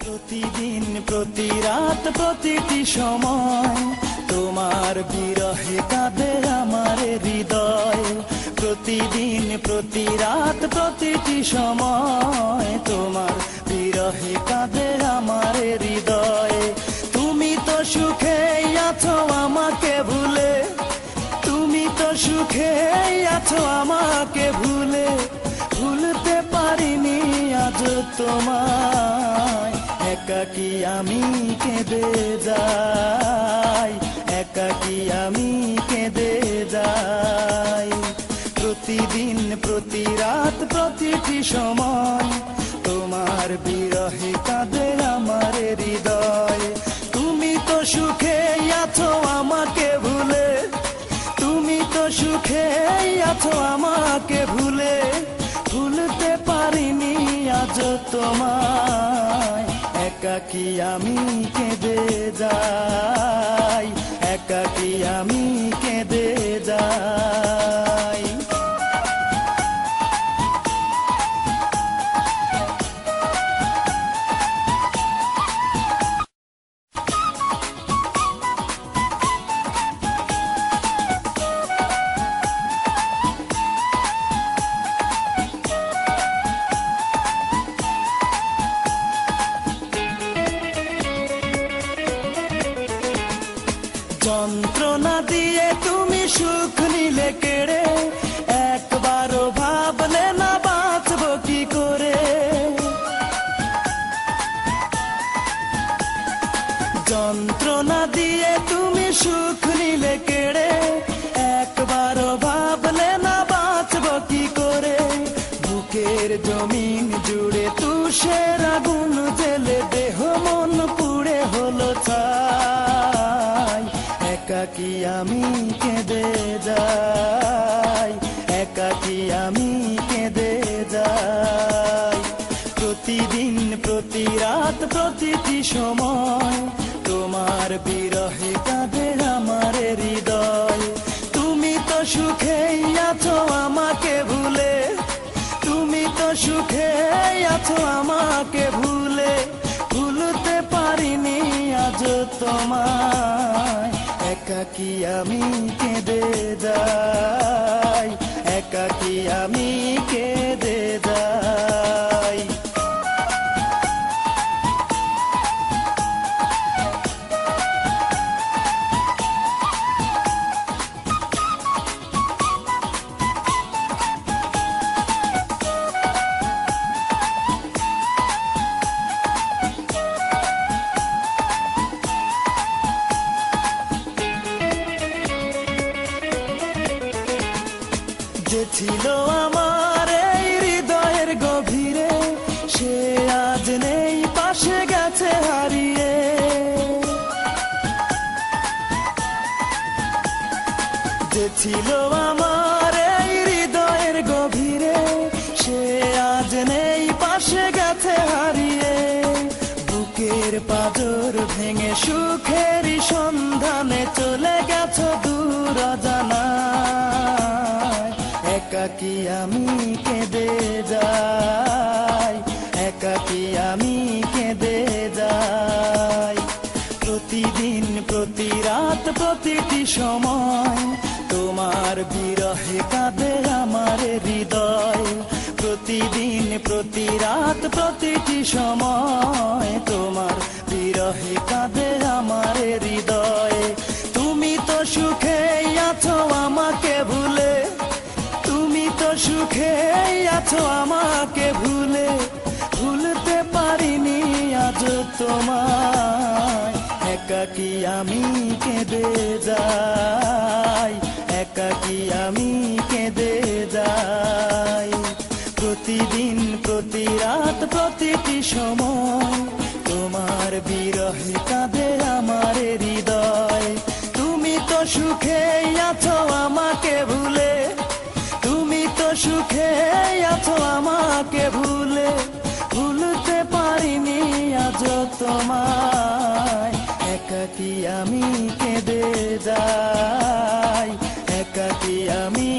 প্রতিদিন প্রতি রাত প্রতিটি সময় তোমার বিরহে কাঁদে আমার হৃদয়। প্রতিদিন প্রতি রাত প্রতিটি সময় তোমার বিরহে কাঁদে আমার হৃদয়। তুমি তো সুখে আছো আমাকে ভুলে, তুমি তো সুখে আছো আমাকে ভুলে, ভুলতে পারিনি আজ তোমায়। একাকী আমি কেঁদে যাই, একাকী আমি কেঁদে যাই। প্রতিদিন প্রতি রাত প্রতিটি সময় তোমার বিরহে কাঁদে আমার হৃদয়। তুমি তো সুখে আছো আমাকে ভুলে, তুমি তো সুখে আছো আমাকে ভুলে, ভুলতে পারিনি আজ তোমায়। একাকী আমি কেঁদে যাই, একাকী আমি কেঁদে যাই। যন্ত্রণা দিয়ে তুমি সুখ নিলে কেড়ে, একবারও ভাবলে না বাঁচবো কি করে। যন্ত্রণা দিয়ে তুমি সুখ নিলে কেড়ে, একবারও ভাবলে না বাঁচবো কি করে। বুকের জমিন জুড়ে তুষের আগুন জেলে দেহ মন পুড়ে হলো ছাই। একাকী আমি কেঁদে যাই, একাকী আমি কেঁদে যাই। প্রতিদিন প্রতি রাত প্রতিটি সময় তোমার বিরহে কাঁদে আমার হৃদয়। তুমি তো সুখে আছো আমাকে ভুলে, তুমি তো সুখে আছো আমাকে ভুলে, ভুলতে পারিনি আজ তোমায়। একাকী আমি কেঁদে যাই, একাকী আমি কেঁদে যাই। যে ছিল আমার এই হৃদয়ের গভীরে, সে আজ নেই পাশে গেছে হারিয়ে। যে ছিল আমার এই হৃদয়ের গভীরে, সে আজ নেই পাশে গেছে হারিয়ে। বুকের পাঁজর ভেঙে সুখেরই সন্ধানে চলে গেছো দূর অজানায়। একাকী আমি কেঁদে যাই, একাকী আমি কেঁদে যাই। প্রতিদিন প্রতি রাত প্রতিটি সময় তোমার বিরহে কাঁদে আমার হৃদয়। প্রতিদিন প্রতি রাত প্রতিটি সময় তোমার বিরহে কাঁদে আমার হৃদয়। তুমি তো সুখে আছো আমাকে ভুলে, তুমি তো সুখে আছো আমাকে ভুলে, ভুলতে পারিনি আজ তোমায়। একাকী আমি কেঁদে যাই, একাকী আমি কেঁদে যাই। প্রতিদিন প্রতি রাত প্রতিটি সময় তোমার বিরহে কাঁদে আমার হৃদয়। তুমি তো সুখে আছো আমাকে ভুলে, তুমি তো সুখে আছো আমাকে ভুলে, ভুলতে পারিনি আজ তোমায়। একাকী আমি কেঁদে যাই, একাকী আমি